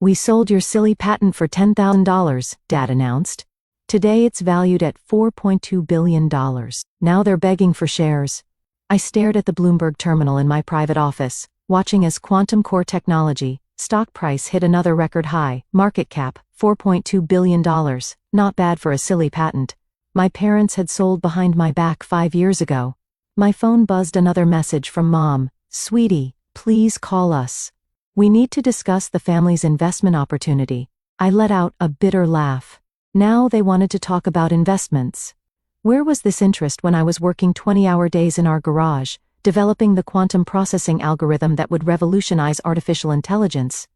"We sold your silly patent for $10,000, Dad announced. Today it's valued at $4.2 billion. Now they're begging for shares." I stared at the Bloomberg terminal in my private office, watching as quantum core technology, stock price hit another record high, market cap, $4.2 billion, not bad for a silly patent. My parents had sold behind my back 5 years ago. My phone buzzed another message from Mom. "Sweetie, please call us. We need to discuss the family's investment opportunity." I let out a bitter laugh. Now they wanted to talk about investments. Where was this interest when I was working 20-hour days in our garage, developing the quantum processing algorithm that would revolutionize artificial intelligence?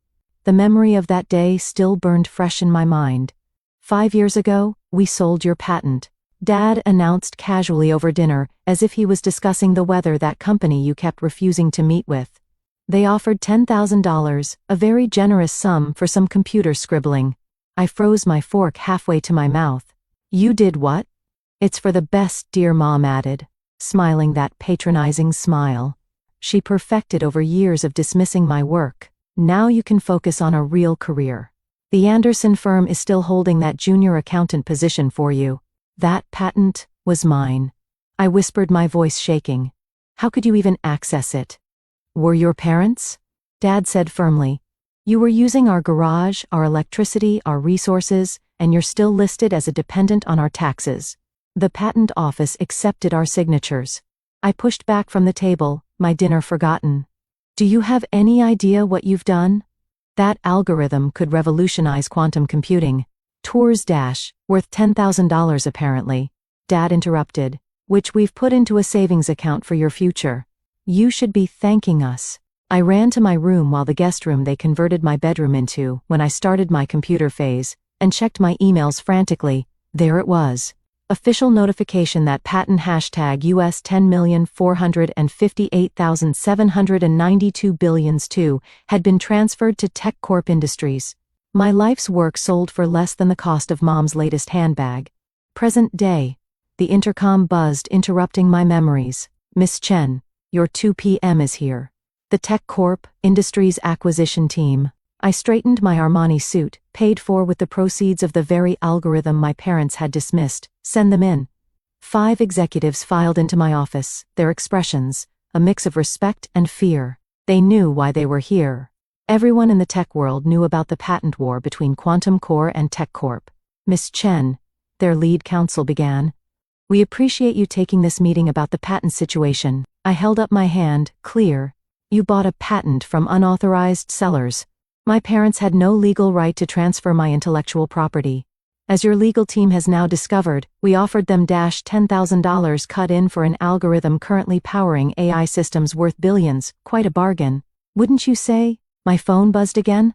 The memory of that day still burned fresh in my mind. 5 years ago, we sold your patent. Dad announced casually over dinner, as if he was discussing the weather that company you kept refusing to meet with. They offered $10,000, a very generous sum for some computer scribbling. I froze my fork halfway to my mouth. "You did what?" "It's for the best," dear Mom added, smiling that patronizing smile she perfected over years of dismissing my work. "Now you can focus on a real career. The Anderson firm is still holding that junior accountant position for you. That patent was mine." I whispered, my voice shaking. "How could you even access it?" "Were your parents?" Dad said firmly. "You were using our garage, our electricity, our resources, and you're still listed as a dependent on our taxes. The patent office accepted our signatures." I pushed back from the table, my dinner forgotten. "Do you have any idea what you've done? That algorithm could revolutionize quantum computing. Tours dash, worth $10,000 apparently," Dad interrupted, "which we've put into a savings account for your future. You should be thanking us." I ran to my room while the guest room they converted my bedroom into when I started my computer phase, and checked my emails frantically. There it was. Official notification that patent hashtag US 10,458,792 billions to had been transferred to Tech Corp Industries. My life's work sold for less than the cost of Mom's latest handbag. Present day. The intercom buzzed, interrupting my memories. "Miss Chen, your 2 p.m. is here. The Tech Corp Industries acquisition team." I straightened my Armani suit, paid for with the proceeds of the very algorithm my parents had dismissed. "Send them in." 5 executives filed into my office, their expressions a mix of respect and fear. They knew why they were here. Everyone in the tech world knew about the patent war between Quantum Core and Tech Corp. "Miss Chen," their lead counsel began, "we appreciate you taking this meeting about the patent situation." I held up my hand, clear. "You bought a patent from unauthorized sellers. My parents had no legal right to transfer my intellectual property. As your legal team has now discovered, we offered them $10,000 cut in for an algorithm currently powering AI systems worth billions, quite a bargain. Wouldn't you say?" My phone buzzed again.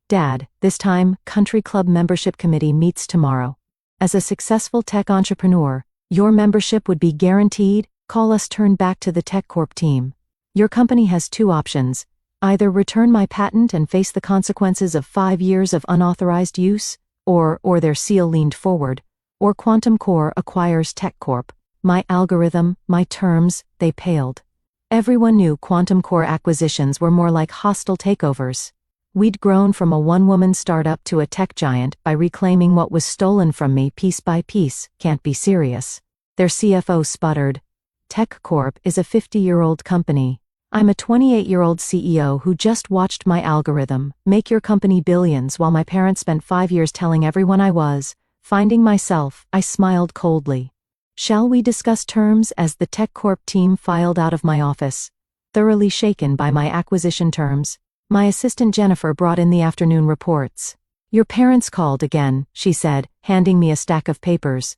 "Dad, this time, Country Club membership committee meets tomorrow. As a successful tech entrepreneur, your membership would be guaranteed. Call us. Turn back to the Tech Corp team. Your company has 2 options. Either return my patent and face the consequences of 5 years of unauthorized use, or their seal leaned forward, or Quantum Core acquires Tech Corp. My algorithm, my terms, they paled. Everyone knew Quantum Core acquisitions were more like hostile takeovers. We'd grown from a one-woman startup to a tech giant by reclaiming what was stolen from me piece by piece. "Can't be serious." Their CFO sputtered. "Tech Corp is a 50-year-old company. I'm a 28-year-old CEO who just watched my algorithm make your company billions while my parents spent 5 years telling everyone I was finding myself." I smiled coldly. "Shall we discuss terms?" as the Tech Corp team filed out of my office, thoroughly shaken by my acquisition terms. My assistant Jennifer brought in the afternoon reports. "Your parents called again," she said, handing me a stack of papers.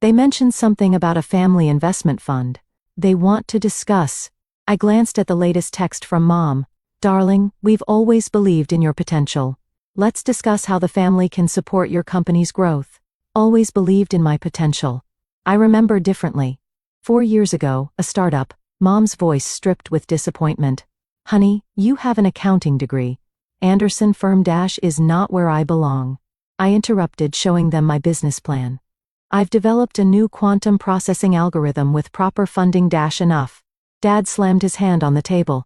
"They mentioned something about a family investment fund. They want to discuss." I glanced at the latest text from Mom. "Darling, we've always believed in your potential. Let's discuss how the family can support your company's growth." Always believed in my potential. I remember differently. 4 years ago, a startup, Mom's voice stripped with disappointment. "Honey, you have an accounting degree. Anderson firm dash is not where I belong." I interrupted, showing them my business plan. "I've developed a new quantum processing algorithm with proper funding dash enough." Dad slammed his hand on the table.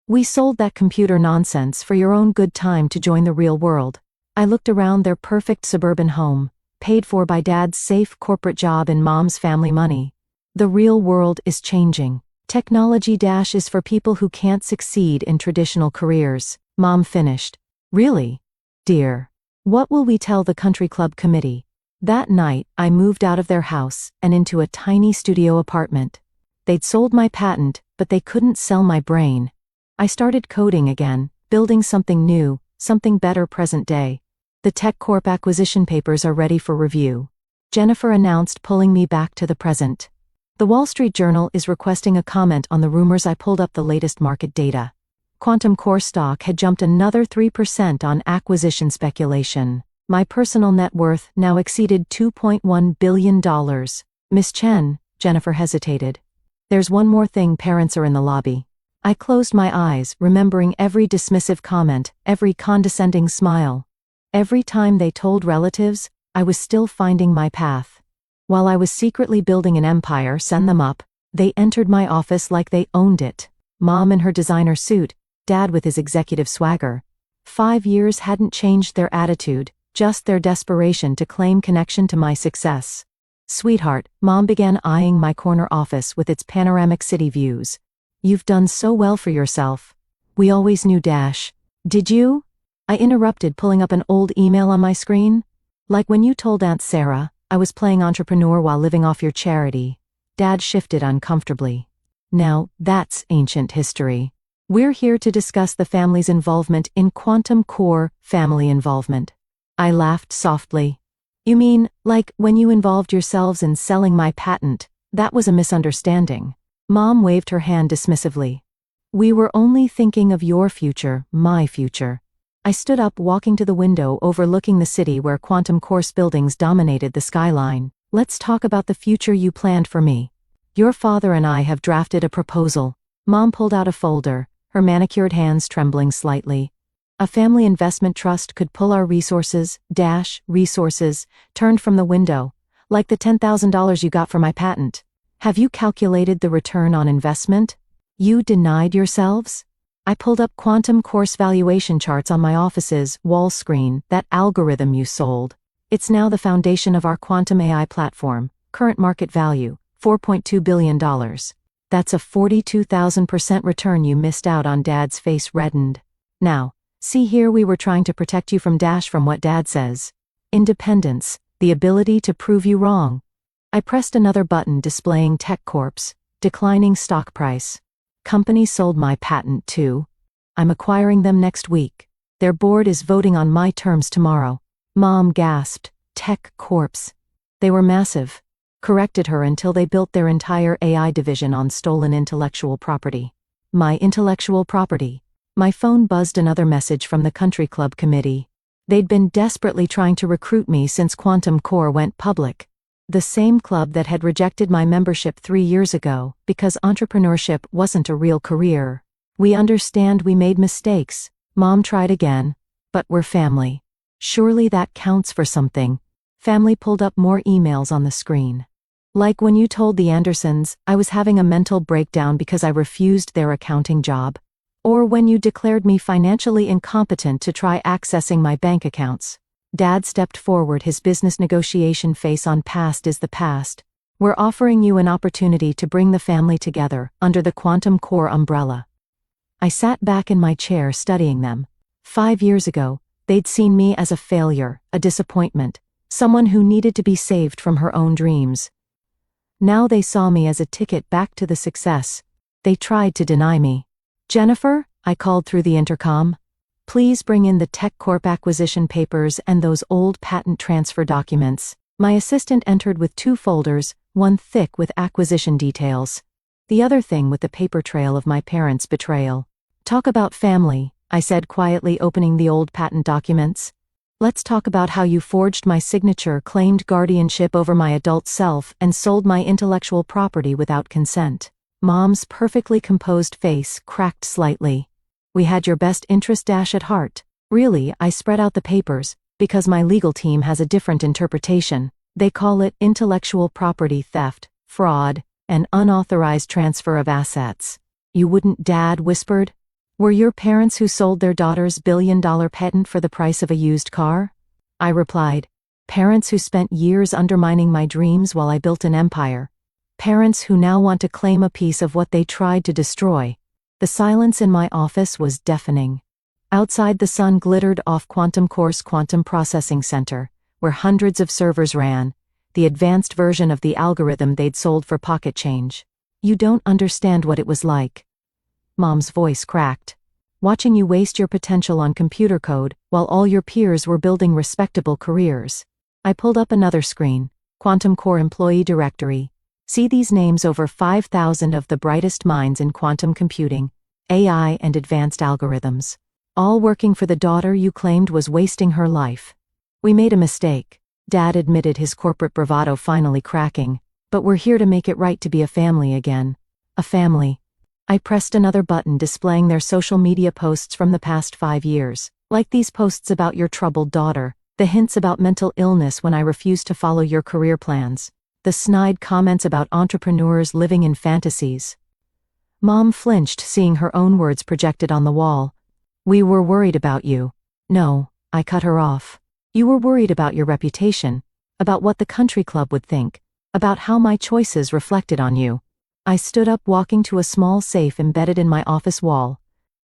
We sold that computer nonsense for your own good time to join the real world. I looked around their perfect suburban home, paid for by Dad's safe corporate job and Mom's family money. The real world is changing. Technology dash is for people who can't succeed in traditional careers, Mom finished. Really? Dear. What will we tell the country club committee? That night, I moved out of their house and into a tiny studio apartment. They'd sold my patent, but they couldn't sell my brain. I started coding again, building something new, something better present day. The TechCorp acquisition papers are ready for review. Jennifer announced, pulling me back to the present. The Wall Street Journal is requesting a comment on the rumors. I pulled up the latest market data. Quantum Core stock had jumped another 3% on acquisition speculation. My personal net worth now exceeded $2.1 billion. Miss Chen, Jennifer hesitated. There's one more thing. Parents are in the lobby. I closed my eyes, remembering every dismissive comment, every condescending smile. Every time they told relatives, I was still finding my path. While I was secretly building an empire, send them up, they entered my office like they owned it. Mom in her designer suit, Dad with his executive swagger. 5 years hadn't changed their attitude, just their desperation to claim connection to my success. Sweetheart, Mom began eyeing my corner office with its panoramic city views. You've done so well for yourself. We always knew dash. Did you? I interrupted, pulling up an old email on my screen. Like when you told Aunt Sarah, I was playing entrepreneur while living off your charity. Dad shifted uncomfortably. Now, that's ancient history. We're here to discuss the family's involvement in Quantum Core. Family involvement. I laughed softly. You mean, like, when you involved yourselves in selling my patent? That was a misunderstanding. Mom waved her hand dismissively. We were only thinking of your future, my future. I stood up, walking to the window overlooking the city where Quantum Core's buildings dominated the skyline. Let's talk about the future you planned for me. Your father and I have drafted a proposal. Mom pulled out a folder, her manicured hands trembling slightly. A family investment trust could pull our resources, turned from the window, like the $10,000 you got for my patent. Have you calculated the return on investment? You denied yourselves? I pulled up Quantum Core's valuation charts on my office's wall screen. That algorithm you sold. It's now the foundation of our quantum AI platform. Current market value, $4.2 billion. That's a 42,000% return you missed out on. Dad's face reddened. Now, see here, we were trying to protect you from what Dad says. Independence, the ability to prove you wrong. I pressed another button displaying TechCorp's declining stock price. Company sold my patent too. I'm acquiring them next week. Their board is voting on my terms tomorrow. Mom gasped. TechCorp's. They were massive. Corrected her until they built their entire AI division on stolen intellectual property. My intellectual property. My phone buzzed. Another message from the country club committee. They'd been desperately trying to recruit me since Quantum Core went public. The same club that had rejected my membership 3 years ago because entrepreneurship wasn't a real career. We understand we made mistakes. Mom tried again. But we're family. Surely that counts for something. Family pulled up more emails on the screen. Like when you told the Andersons I was having a mental breakdown because I refused their accounting job. Or when you declared me financially incompetent to try accessing my bank accounts. Dad stepped forward, his business negotiation face on. Past is the past. We're offering you an opportunity to bring the family together under the Quantum Core umbrella. I sat back in my chair studying them. 5 years ago, they'd seen me as a failure, a disappointment, someone who needed to be saved from her own dreams. Now they saw me as a ticket back to the success. They tried to deny me. Jennifer, I called through the intercom. Please bring in the TechCorp acquisition papers and those old patent transfer documents. My assistant entered with 2 folders, one thick with acquisition details. The other thing with the paper trail of my parents' betrayal. Talk about family, I said quietly, opening the old patent documents. Let's talk about how you forged my signature, claimed guardianship over my adult self, and sold my intellectual property without consent. Mom's perfectly composed face cracked slightly. We had your best interest at heart. Really, I spread out the papers, because my legal team has a different interpretation. They call it intellectual property theft, fraud, and unauthorized transfer of assets. You wouldn't? Dad whispered. Were your parents who sold their daughter's billion-dollar patent for the price of a used car? I replied. Parents who spent years undermining my dreams while I built an empire. Parents who now want to claim a piece of what they tried to destroy. The silence in my office was deafening. Outside, the sun glittered off Quantum Core's quantum processing center, where hundreds of servers ran, the advanced version of the algorithm they'd sold for pocket change. You don't understand what it was like. Mom's voice cracked. Watching you waste your potential on computer code while all your peers were building respectable careers. I pulled up another screen, Quantum Core Employee Directory. See these names: over 5,000 of the brightest minds in quantum computing, AI and advanced algorithms. All working for the daughter you claimed was wasting her life. We made a mistake, Dad admitted, his corporate bravado finally cracking. But we're here to make it right, to be a family again. A family. I pressed another button displaying their social media posts from the past 5 years, like these posts about your troubled daughter, the hints about mental illness when I refused to follow your career plans, the snide comments about entrepreneurs living in fantasies. Mom flinched, seeing her own words projected on the wall. We were worried about you. No, I cut her off. You were worried about your reputation, about what the country club would think, about how my choices reflected on you. I stood up, walking to a small safe embedded in my office wall.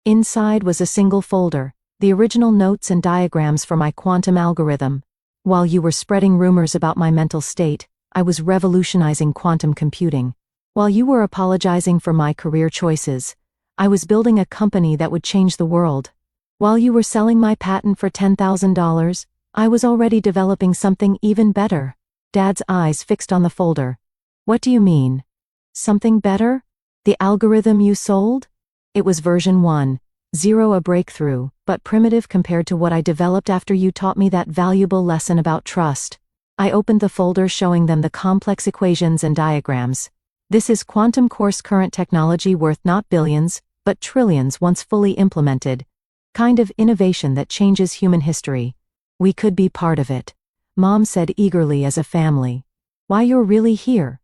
Inside was a single folder, the original notes and diagrams for my quantum algorithm. While you were spreading rumors about my mental state, I was revolutionizing quantum computing. While you were apologizing for my career choices, I was building a company that would change the world. While you were selling my patent for $10,000, I was already developing something even better. Dad's eyes fixed on the folder. What do you mean? Something better? The algorithm you sold? It was version 1.0, a breakthrough, but primitive compared to what I developed after you taught me that valuable lesson about trust. I opened the folder, showing them the complex equations and diagrams. This is Quantum Core's current technology, worth not billions, but trillions once fully implemented. Kind of innovation that changes human history. We could be part of it, Mom said eagerly. As a family. Why, you're really here,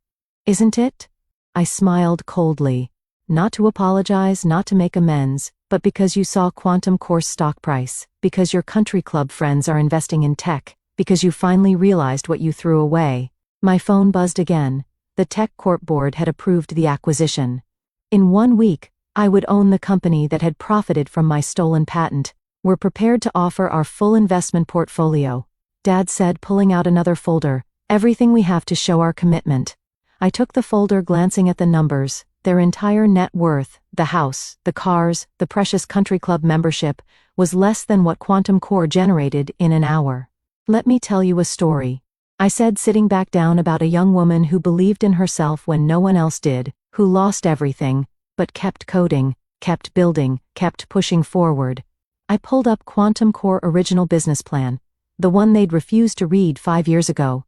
isn't it? I smiled coldly. Not to apologize, not to make amends, but because you saw Quantum Core's stock price, because your country club friends are investing in tech, because you finally realized what you threw away. My phone buzzed again. The Tech Corp board had approved the acquisition. In 1 week, I would own the company that had profited from my stolen patent. We're prepared to offer our full investment portfolio, Dad said, pulling out another folder. Everything we have to show our commitment. I took the folder, glancing at the numbers. Their entire net worth, the house, the cars, the precious country club membership, was less than what Quantum Core generated in an hour. Let me tell you a story, I said, sitting back down, about a young woman who believed in herself when no one else did, who lost everything, but kept coding, kept building, kept pushing forward. I pulled up Quantum Core original business plan, the one they'd refused to read 5 years ago.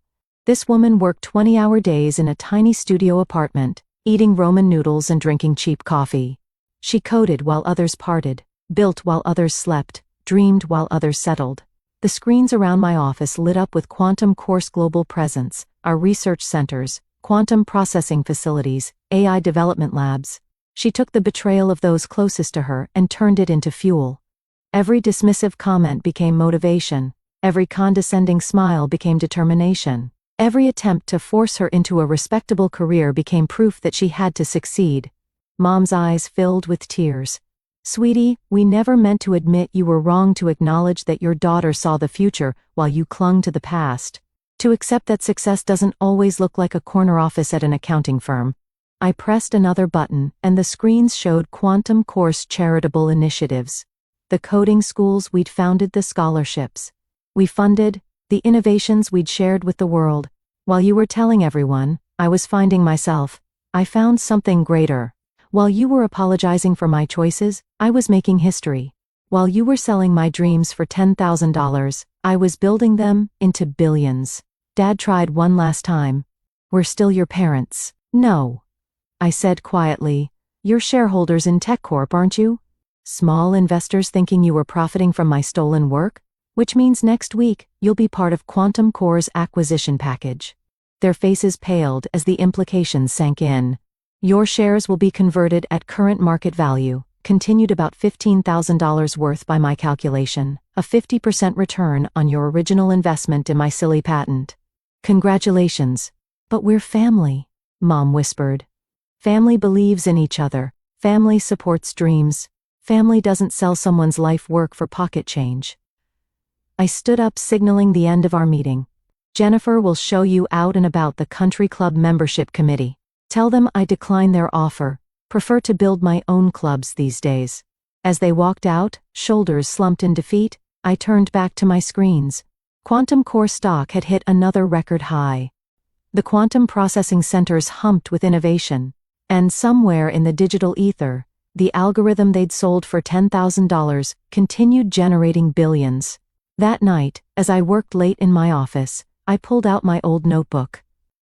This woman worked 20-hour days in a tiny studio apartment, eating ramen noodles and drinking cheap coffee. She coded while others partied, built while others slept, dreamed while others settled. The screens around my office lit up with Quantum Core's global presence, our research centers, quantum processing facilities, AI development labs. She took the betrayal of those closest to her and turned it into fuel. Every dismissive comment became motivation. Every condescending smile became determination. Every attempt to force her into a respectable career became proof that she had to succeed. Mom's eyes filled with tears. Sweetie, we never meant to admit you were wrong, to acknowledge that your daughter saw the future while you clung to the past. To accept that success doesn't always look like a corner office at an accounting firm. I pressed another button, and the screens showed Quantum Core's charitable initiatives. The coding schools we'd founded, the scholarships we funded, the innovations we'd shared with the world. While you were telling everyone, I was finding myself. I found something greater. While you were apologizing for my choices, I was making history. While you were selling my dreams for $10,000, I was building them into billions. Dad tried one last time. We're still your parents. No, I said quietly. You're shareholders in Tech Corp, aren't you? Small investors thinking you were profiting from my stolen work? Which means next week, you'll be part of Quantum Core's acquisition package. Their faces paled as the implications sank in. Your shares will be converted at current market value, continued about $15,000 worth by my calculation, a 50% return on your original investment in my silly patent. Congratulations. But we're family, Mom whispered. Family believes in each other. Family supports dreams. Family doesn't sell someone's life work for pocket change. I stood up, signaling the end of our meeting. Jennifer will show you out and about the country club membership committee. Tell them I decline their offer. Prefer to build my own clubs these days. As they walked out, shoulders slumped in defeat, I turned back to my screens. Quantum core stock had hit another record high. The quantum processing centers humped with innovation. And somewhere in the digital ether, the algorithm they'd sold for $10,000 continued generating billions. That night, as I worked late in my office, I pulled out my old notebook.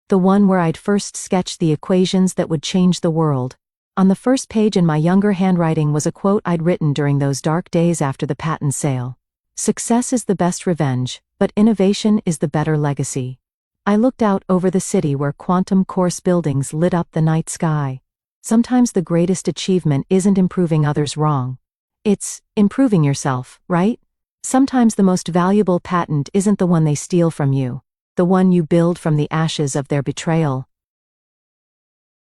The one where I'd first sketched the equations that would change the world. On the first page in my younger handwriting was a quote I'd written during those dark days after the patent sale. Success is the best revenge, but innovation is the better legacy. I looked out over the city where quantum course buildings lit up the night sky. Sometimes the greatest achievement isn't improving others wrong. It's improving yourself, right? Sometimes the most valuable patent isn't the one they steal from you, the one you build from the ashes of their betrayal.